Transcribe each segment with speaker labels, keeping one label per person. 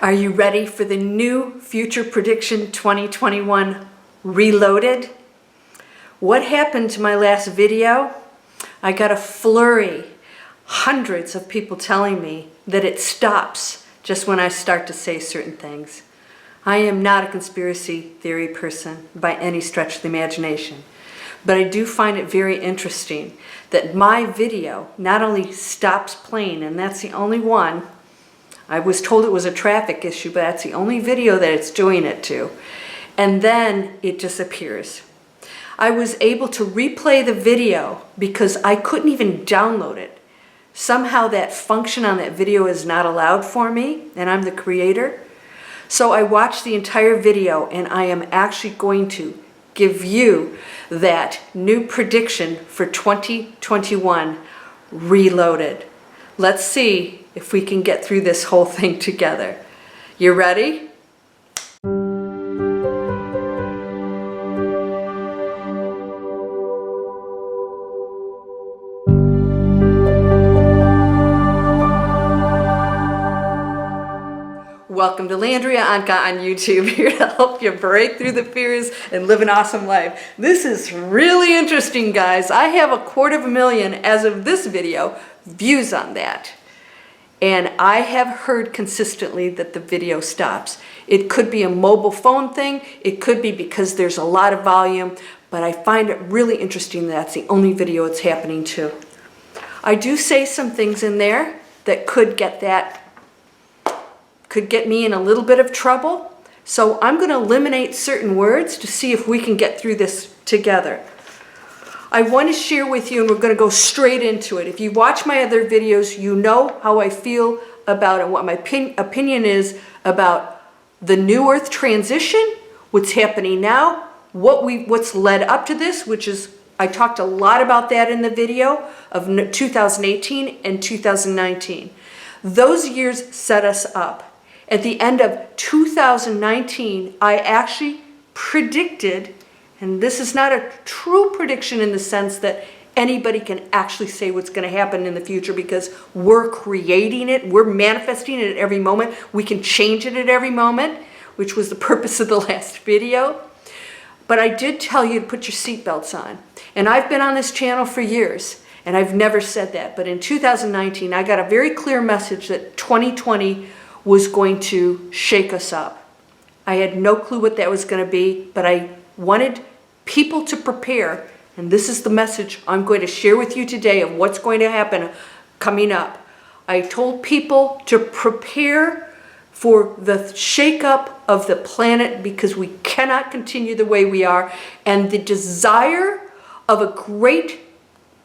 Speaker 1: Are you ready for the new Future Prediction 2021 Reloaded? What happened to my last video? I got a flurry, hundreds of people telling me that it stops just when I start to say certain things. I am not a conspiracy theory person by any stretch of the imagination, but I do find it very interesting that my video not only stops playing, and that's the only one. I was told it was a traffic issue, but that's the only video that it's doing it to. And then it disappears. I was able to replay the video because I couldn't even download it. Somehow that function on that video is not allowed for me, and I'm the creator. So I watched the entire video, and I am actually going to give you that new prediction for 2021 Reloaded. Let's see if we can get through this whole thing together. You ready? Welcome to Landria Onkka on YouTube, here to help you break through the fears and live an awesome life. This is really interesting, guys. I have 250,000 as of this video views on that. And I have heard consistently that the video stops. It could be a mobile phone thing. It could be because there's a lot of volume, but I find it really interesting that that's the only video it's happening to. I do say some things in there that could get me in a little bit of trouble. So I'm going to eliminate certain words to see if we can get through this together. I want to share with you, and we're going to go straight into it. If you watch my other videos, you know how I feel about it, what my opinion is about the New Earth transition, what's happening now, what's led up to this, which is, I talked a lot about that in the video of 2018 and 2019. Those years set us up. At the end of 2019, I actually predicted, and this is not a true prediction in the sense that anybody can actually say what's going to happen in the future, because we're creating it, we're manifesting it at every moment. We can change it at every moment, which was the purpose of the last video. But I did tell you to put your seatbelts on. And I've been on this channel for years, and I've never said that. But in 2019, I got a very clear message that 2020 was going to shake us up. I had no clue what that was going to be, but I wanted people to prepare, and this is the message I'm going to share with you today of what's going to happen coming up. I told people to prepare for the shakeup of the planet because we cannot continue the way we are, and the desire of a great,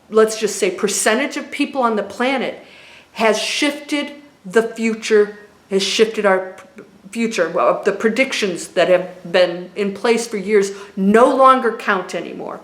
Speaker 1: let's just say, percentage of people on the planet has shifted the future, has shifted our future. Well, the predictions that have been in place for years no longer count anymore.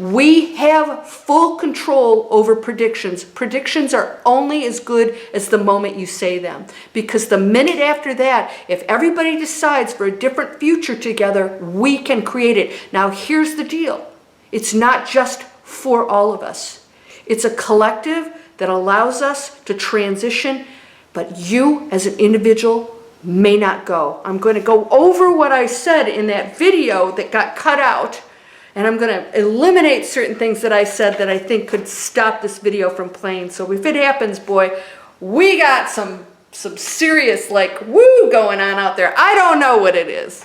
Speaker 1: We have full control over predictions. Predictions are only as good as the moment you say them. Because the minute after that, if everybody decides for a different future together, we can create it. Now, here's the deal. It's not just for all of us. It's a collective that allows us to transition, but you as an individual may not go. I'm going to go over what I said in that video that got cut out, and I'm going to eliminate certain things that I said that I think could stop this video from playing. So if it happens, boy, we got some serious woo going on out there. I don't know what it is.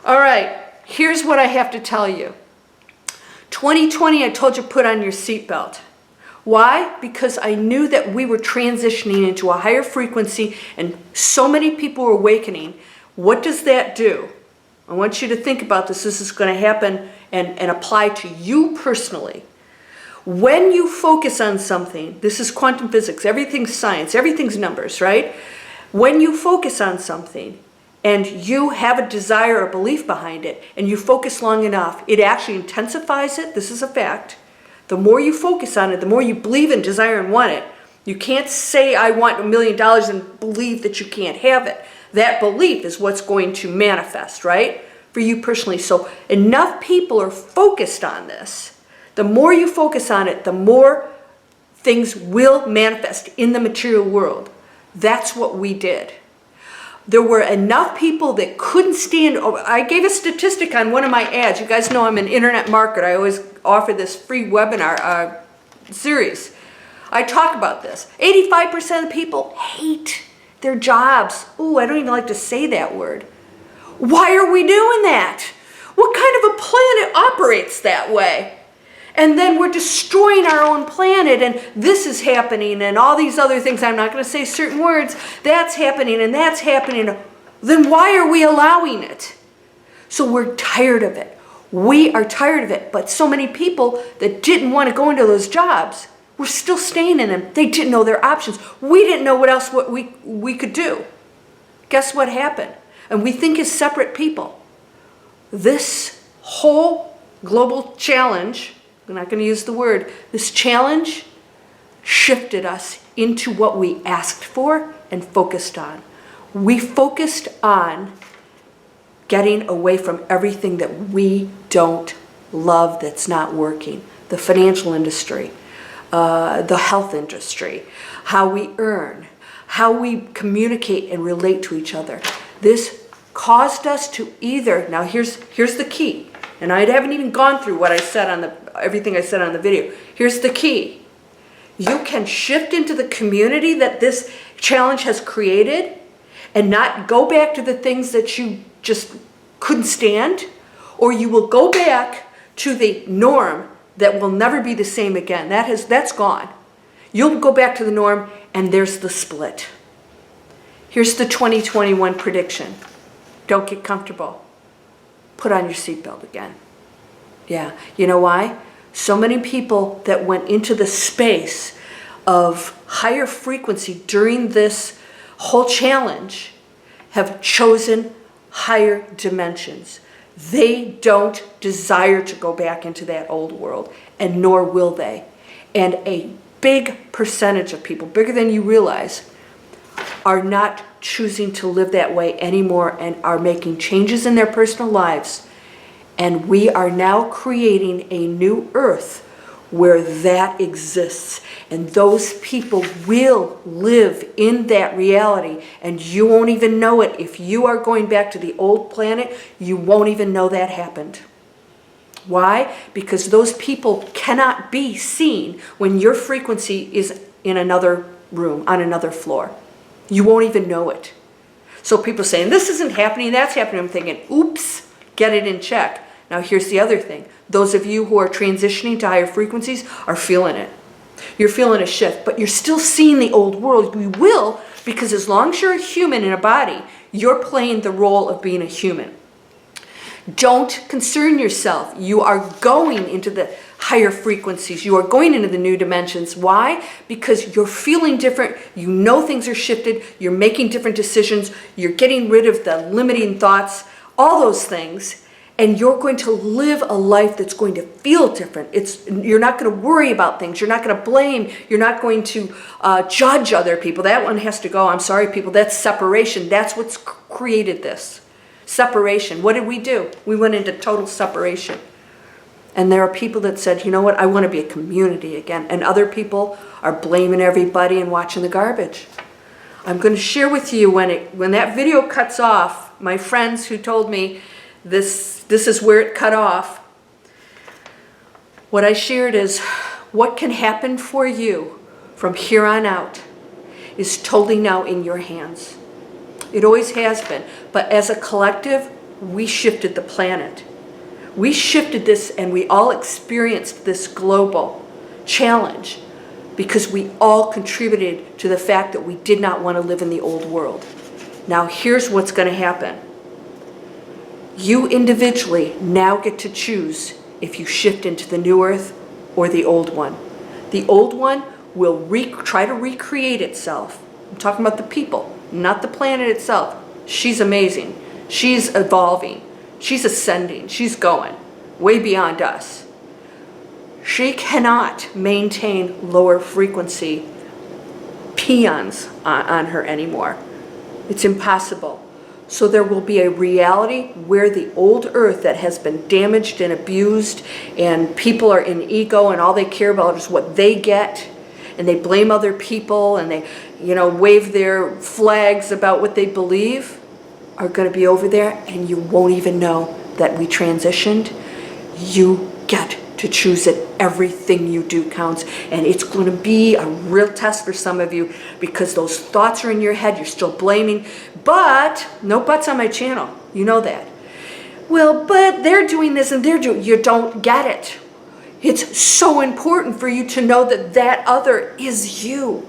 Speaker 1: All right, here's what I have to tell you. 2020, I told you put on your seatbelt. Why? Because I knew that we were transitioning into a higher frequency and so many people were awakening. What does that do? I want you to think about this. This is going to happen and apply to you personally. When you focus on something, this is quantum physics, everything's science, everything's numbers, right? When you focus on something and you have a desire or belief behind it and you focus long enough, it actually intensifies it. This is a fact. The more you focus on it, the more you believe and desire and want it. You can't say, I want $1 million and believe that you can't have it. That belief is what's going to manifest, right? For you personally. So enough people are focused on this. The more you focus on it, the more things will manifest in the material world. That's what we did. There were enough people that couldn't stand. I gave a statistic on one of my ads. You guys know I'm an internet marketer. I always offer this free webinar series. I talk about this. 85% of people hate their jobs. Ooh, I don't even like to say that word. Why are we doing that? What kind of a planet operates that way? And then we're destroying our own planet, and this is happening, and all these other things. I'm not going to say certain words. That's happening, and that's happening. Then why are we allowing it? So we're tired of it. We are tired of it. But so many people that didn't want to go into those jobs were still staying in them. They didn't know their options. We didn't know what we could do. Guess what happened? And we think as separate people. This whole global challenge, I'm not going to use the word, this challenge shifted us into what we asked for and focused on. We focused on getting away from everything that we don't love that's not working. The financial industry, the health industry, how we earn, how we communicate and relate to each other. This caused us to either, now here's the key, and I haven't even gone through what I said on everything I said on the video. Here's the key. You can shift into the community that this challenge has created and not go back to the things that you just couldn't stand, or you will go back to the norm that will never be the same again. That's gone. You'll go back to the norm, and there's the split. Here's the 2021 prediction. Don't get comfortable. Put on your seatbelt again. Yeah, you know why? So many people that went into the space of higher frequency during this whole challenge have chosen higher dimensions. They don't desire to go back into that old world, and nor will they. And a big percentage of people, bigger than you realize, are not choosing to live that way anymore and are making changes in their personal lives. And we are now creating a new earth where that exists. And those people will live in that reality, and you won't even know it. If you are going back to the old planet, you won't even know that happened. Why? Because those people cannot be seen when your frequency is in another room, on another floor. You won't even know it. So people saying, this isn't happening, that's happening. I'm thinking, oops, get it in check. Now here's the other thing. Those of you who are transitioning to higher frequencies are feeling it. You're feeling a shift, but you're still seeing the old world. You will, because as long as you're a human in a body, you're playing the role of being a human. Don't concern yourself. You are going into the higher frequencies. You are going into the new dimensions. Why? Because you're feeling different. You know things are shifted. You're making different decisions. You're getting rid of the limiting thoughts, all those things. And you're going to live a life that's going to feel different. You're not going to worry about things. You're not going to blame. You're not going to judge other people. That one has to go. I'm sorry, people. That's separation. That's what's created this. Separation. What did we do? We went into total separation. And there are people that said, you know what, I want to be a community again. And other people are blaming everybody and watching the garbage. I'm going to share with you when that video cuts off, my friends who told me this is where it cut off. What I shared is what can happen for you from here on out is totally now in your hands. It always has been. But as a collective, we shifted the planet. We shifted this, and we all experienced this global challenge because we all contributed to the fact that we did not want to live in the old world. Now here's what's going to happen. You individually now get to choose if you shift into the new earth or the old one. The old one will try to recreate itself. I'm talking about the people, not the planet itself. She's amazing. She's evolving. She's ascending. She's going way beyond us. She cannot maintain lower frequency peons on her anymore. It's impossible. So there will be a reality where the old earth that has been damaged and abused, and people are in ego and all they care about is what they get, and they blame other people and they, wave their flags about what they believe are going to be over there, and you won't even know that we transitioned. You get to choose it. Everything you do counts, and it's going to be a real test for some of you because those thoughts are in your head. You're still blaming, but no buts on my channel. You know that. Well, but they're doing this and they're doing. You don't get it. It's so important for you to know that that other is you.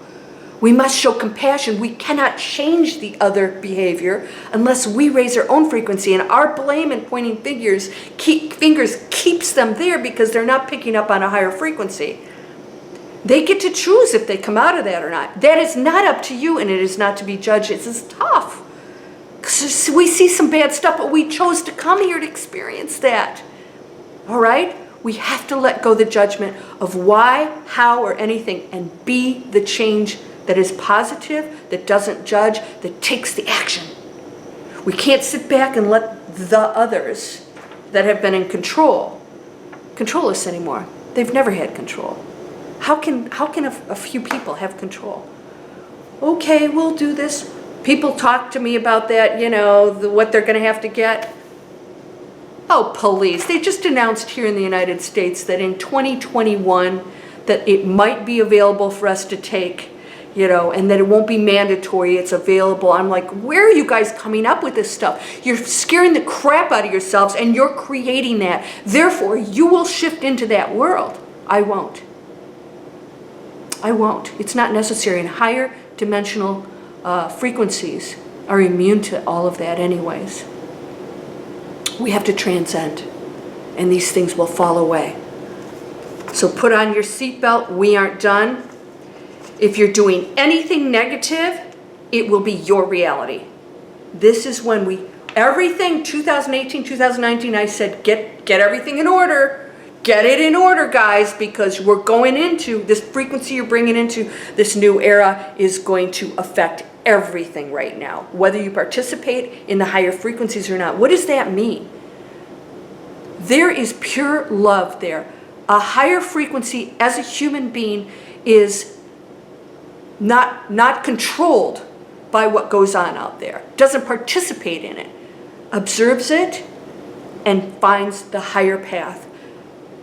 Speaker 1: We must show compassion. We cannot change the other behavior unless we raise our own frequency. And our blame and pointing fingers keeps them there because they're not picking up on a higher frequency. They get to choose if they come out of that or not. That is not up to you, and it is not to be judged. It's tough. Because we see some bad stuff, but we chose to come here to experience that. All right? We have to let go the judgment of why, how, or anything, and be the change that is positive, that doesn't judge, that takes the action. We can't sit back and let the others that have been in control us anymore. They've never had control. How can a few people have control? Okay, we'll do this. People talk to me about that, what they're going to have to get. Oh, police. They just announced here in the United States that in 2021 that it might be available for us to take, and that it won't be mandatory. It's available. I'm like, where are you guys coming up with this stuff? You're scaring the crap out of yourselves, and you're creating that. Therefore, you will shift into that world. I won't. It's not necessary. And higher dimensional frequencies are immune to all of that anyways. We have to transcend, and these things will fall away. So put on your seatbelt. We aren't done. If you're doing anything negative, it will be your reality. This is when everything 2018, 2019, I said, get everything in order. Get it in order, guys, because we're going into this frequency you're bringing into this new era is going to affect everything right now, whether you participate in the higher frequencies or not. What does that mean? There is pure love there. A higher frequency as a human being is not controlled by what goes on out there, doesn't participate in it, observes it, and finds the higher path.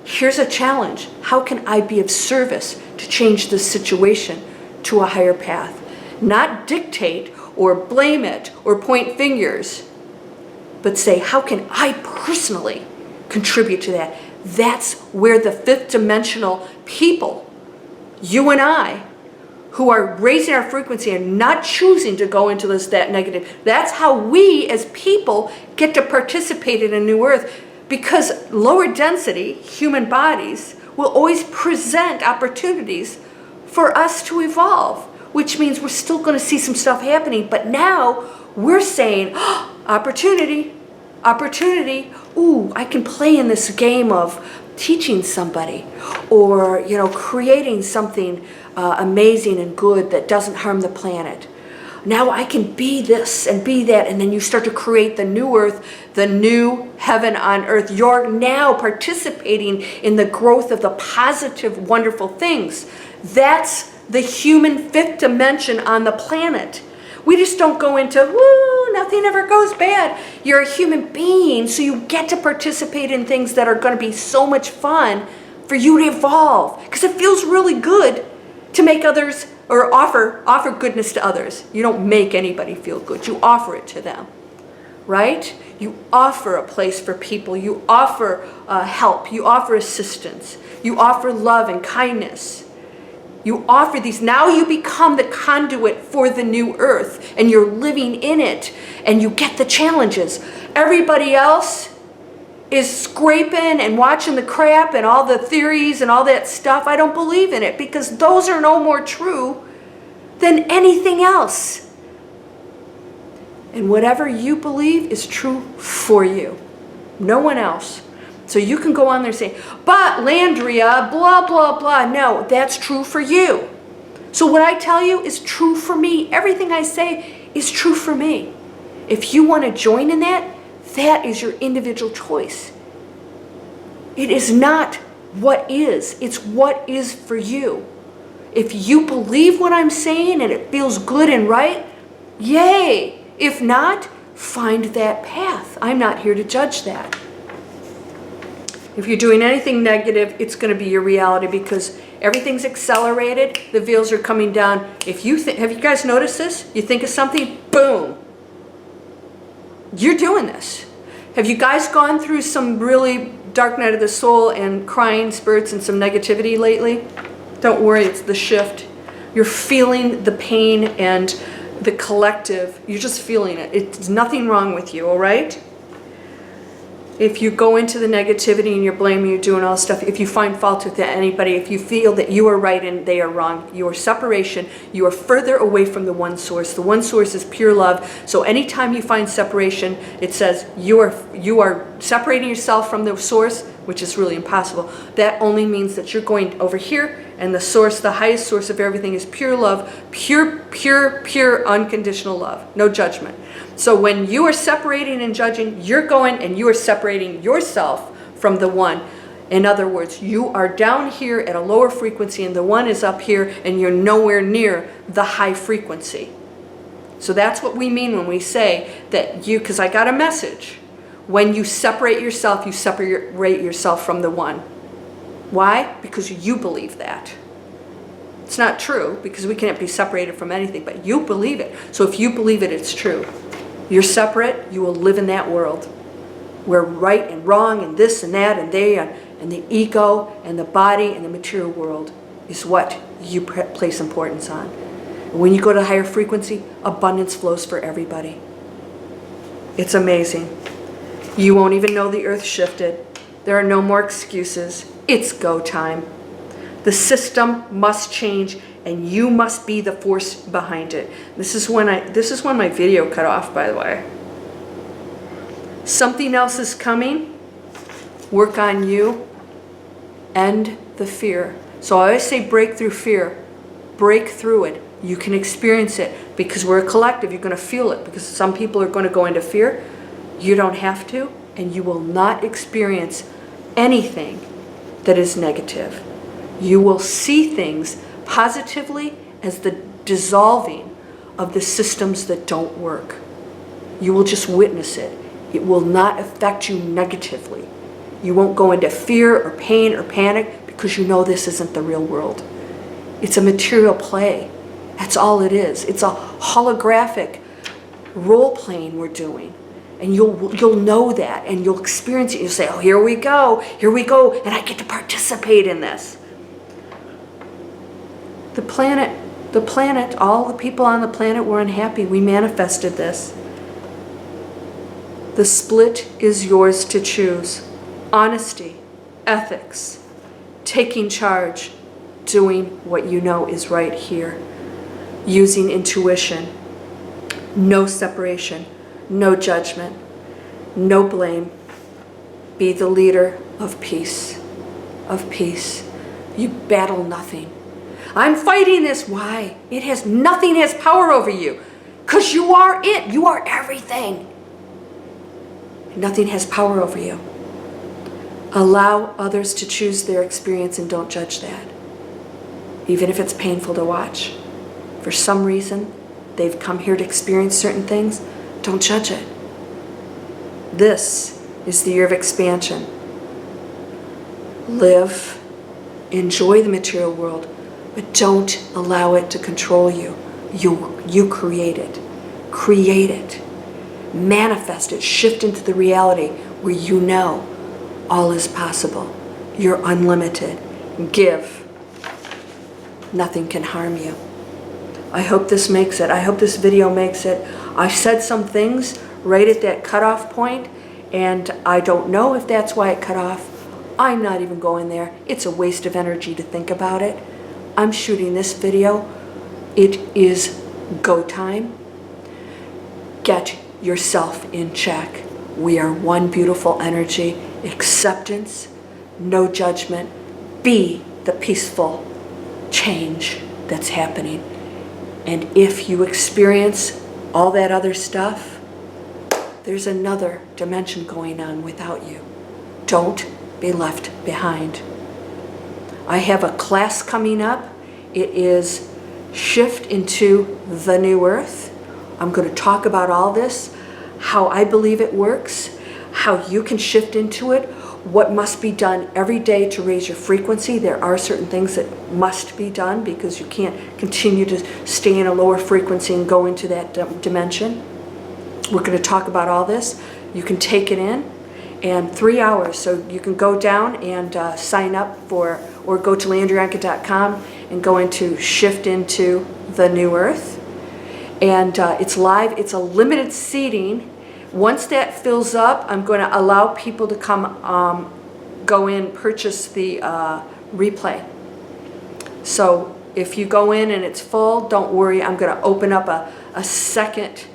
Speaker 1: Here's a challenge. How can I be of service to change this situation to a higher path? Not dictate or blame it or point fingers, but say, how can I personally contribute to that? That's where the fifth dimensional people, you and I, who are raising our frequency and not choosing to go into that negative, that's how we as people get to participate in a new earth. Because lower density human bodies will always present opportunities for us to evolve, which means we're still going to see some stuff happening. But now we're saying, oh, opportunity. Ooh, I can play in this game of teaching somebody or, creating something amazing and good that doesn't harm the planet. Now I can be this and be that, and then you start to create the new earth, the new heaven on earth. You're now participating in the growth of the positive, wonderful things. That's the human fifth dimension on the planet. We just don't go into, woo, nothing ever goes bad. You're a human being, so you get to participate in things that are going to be so much fun for you to evolve. Because it feels really good to make others or offer goodness to others. You don't make anybody feel good. You offer it to them, right? You offer a place for people. You offer help. You offer assistance. You offer love and kindness. You offer these. Now you become the conduit for the new earth, and you're living in it, and you get the challenges. Everybody else is scraping and watching the crap and all the theories and all that stuff. I don't believe in it because those are no more true than anything else. And whatever you believe is true for you, no one else. So you can go on there and say, but Landria, blah, blah, blah. No, that's true for you. So what I tell you is true for me. Everything I say is true for me. If you want to join in that, that is your individual choice. It is not what is, it's what is for you. If you believe what I'm saying and it feels good and right, yay. If not, find that path. I'm not here to judge that. If you're doing anything negative, it's going to be your reality because everything's accelerated. The veils are coming down. If you have you guys noticed this? You think of something, boom. You're doing this. Have you guys gone through some really dark night of the soul and crying spurts and some negativity lately? Don't worry, it's the shift. You're feeling the pain and the collective. You're just feeling it. It's nothing wrong with you, all right? If you go into the negativity and you're blaming, you're doing all this stuff, if you find fault with anybody, if you feel that you are right and they are wrong, your separation, you are further away from the one source. The one source is pure love. So anytime you find separation, it says you are separating yourself from the source, which is really impossible. That only means that you're going over here, and the source, the highest source of everything is pure love, pure, unconditional love, no judgment. So when you are separating and judging, you're going and you are separating yourself from the one. In other words, you are down here at a lower frequency and the one is up here and you're nowhere near the high frequency. So that's what we mean when we say that you, because I got a message. When you separate yourself, you separate yourself from the one. Why? Because you believe that. It's not true because we can't be separated from anything, but you believe it. So if you believe it, it's true. You're separate, you will live in that world where right and wrong and this and that and they and the ego and the body and the material world is what you place importance on. And when you go to a higher frequency, abundance flows for everybody. It's amazing. You won't even know the earth shifted. There are no more excuses. It's go time. The system must change and you must be the force behind it. This is when my video cut off, by the way. Something else is coming. Work on you. End the fear. So I always say break through fear. Break through it. You can experience it because we're a collective. You're going to feel it because some people are going to go into fear. You don't have to, and you will not experience anything that is negative. You will see things positively as the dissolving of the systems that don't work. You will just witness it. It will not affect you negatively. You won't go into fear or pain or panic because you know this isn't the real world. It's a material play. That's all it is. It's a holographic role playing we're doing. And you'll know that and you'll experience it. You'll say, oh, here we go, and I get to participate in this. The planet, all the people on the planet were unhappy. We manifested this. The split is yours to choose. Honesty, ethics, taking charge, doing what you know is right here, using intuition, no separation, no judgment, no blame. Be the leader of peace, of peace. You battle nothing. I'm fighting this. Why? Nothing has power over you. Because you are it. You are everything. Nothing has power over you. Allow others to choose their experience and don't judge that. Even if it's painful to watch. For some reason, they've come here to experience certain things. Don't judge it. This is the year of expansion. Live, enjoy the material world, but don't allow it to control you. You create it. Create it. Manifest it. Shift into the reality where you know all is possible. You're unlimited. Give. Nothing can harm you. I hope this makes it. I hope this video makes it. I said some things right at that cutoff point, and I don't know if that's why it cut off. I'm not even going there. It's a waste of energy to think about it. I'm shooting this video. It is go time. Get yourself in check. We are one beautiful energy. Acceptance, no judgment. Be the peaceful change that's happening. And if you experience all that other stuff, there's another dimension going on without you. Don't be left behind. I have a class coming up It is shift into the new earth. I'm going to talk about all this, how I believe it works, how you can shift into it, what must be done every day to raise your frequency. There are certain things that must be done because you can't continue to stay in a lower frequency and go into that dimension. We're going to talk about all this. You can take it in, and 3 hours. So you can go down and sign up for, or go to landriaonkka.com and go into shift into the new earth. And it's live. It's a limited seating. Once that fills up, I'm going to allow people to come, go in, purchase the replay. So if you go in and it's full, don't worry. I'm going to open up a second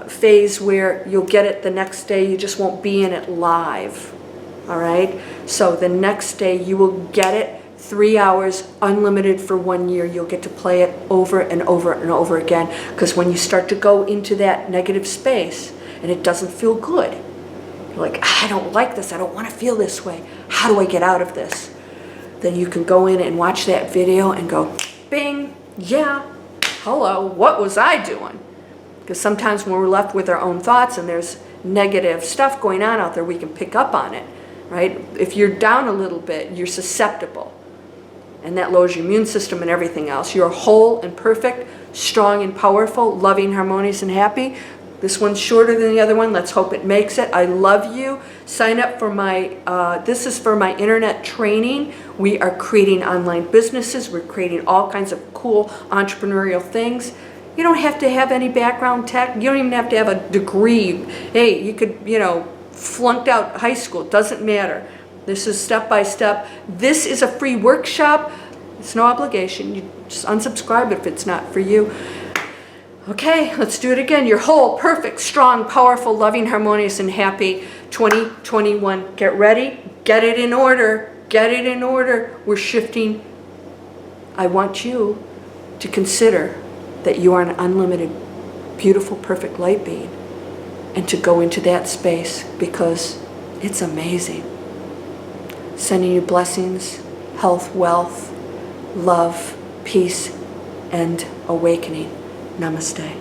Speaker 1: phase where you'll get it the next day. You just won't be in it live. All right? So the next day you will get it. 3 hours, unlimited for 1 year. You'll get to play it over and over and over again. Because when you start to go into that negative space, and it doesn't feel good. You're like, I don't like this. I don't want to feel this way. How do I get out of this? Then you can go in and watch that video and go, bing, yeah, hello, what was I doing? Because sometimes when we're left with our own thoughts and there's negative stuff going on out there, we can pick up on it, right? If you're down a little bit, you're susceptible. And that lowers your immune system and everything else. You're whole and perfect, strong and powerful, loving, harmonious, and happy. This one's shorter than the other one. Let's hope it makes it. I love you. Sign up for my, this is for my internet training. We are creating online businesses. We're creating all kinds of cool entrepreneurial things. You don't have to have any background tech. You don't even have to have a degree. Hey, you could, flunked out high school. It doesn't matter. This is step by step. This is a free workshop. It's no obligation. You just unsubscribe if it's not for you. Okay, let's do it again. You're whole, perfect, strong, powerful, loving, harmonious, and happy 2021. Get ready. Get it in order. Get it in order. We're shifting. I want you to consider that you are an unlimited, beautiful, perfect light being, and to go into that space because it's amazing. Sending you blessings, health, wealth, love, peace, and awakening. Namaste.